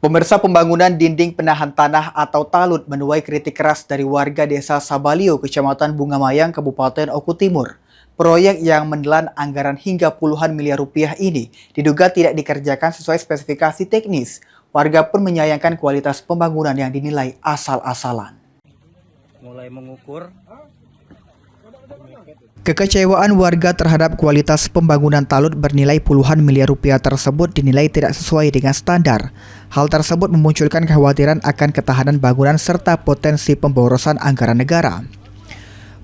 Pemirsa, pembangunan dinding penahan tanah atau talut menuai kritik keras dari warga desa Sabalio, Kecamatan Bungamayang, Kabupaten Oku Timur. Proyek yang menelan anggaran hingga puluhan miliar rupiah ini diduga tidak dikerjakan sesuai spesifikasi teknis. Warga pun menyayangkan kualitas pembangunan yang dinilai asal-asalan. Mulai mengukur. Kekecewaan warga terhadap kualitas pembangunan talut bernilai puluhan miliar rupiah tersebut dinilai tidak sesuai dengan standar. Hal tersebut memunculkan kekhawatiran akan ketahanan bangunan serta potensi pemborosan anggaran negara.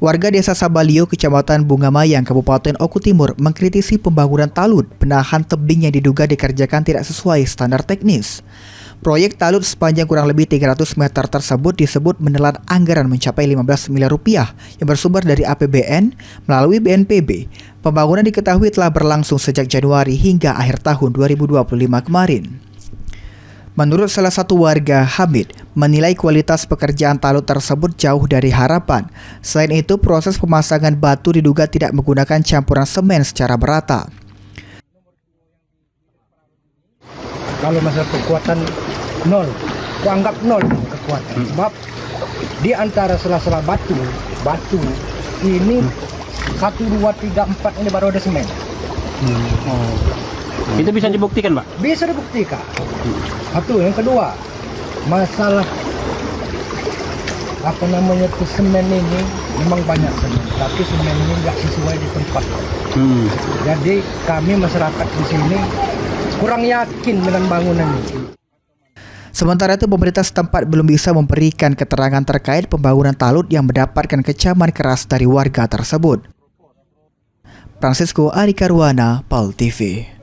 Warga desa Sabalio, Kecamatan Bungamayang, Kabupaten Oku Timur mengkritisi pembangunan talut penahan tebing yang diduga dikerjakan tidak sesuai standar teknis. Proyek talut sepanjang kurang lebih 300 meter tersebut disebut menelan anggaran mencapai 15 miliar rupiah yang bersumber dari APBN melalui BNPB. Pembangunan diketahui telah berlangsung sejak Januari hingga akhir tahun 2025 kemarin. Menurut salah satu warga, Hamid, menilai kualitas pekerjaan talut tersebut jauh dari harapan. Selain itu, proses pemasangan batu diduga tidak menggunakan campuran semen secara merata. Kalau masalah kekuatan nol, aku anggap nol kekuatan. Sebab di antara sela-sela batu ini 1, 2, 3, 4 ini baru ada semen. Itu bisa dibuktikan, Pak? Bisa dibuktikan. Satu, yang kedua, masalah itu semen ini memang banyak semen, tapi semen ini nggak sesuai di tempat. Jadi kami masyarakat di sini kurang yakin dengan bangunan ini. Sementara itu, pemerintah setempat belum bisa memberikan keterangan terkait pembangunan talut yang mendapatkan kecaman keras dari warga tersebut. Francisco Arikarwana, PAL TV.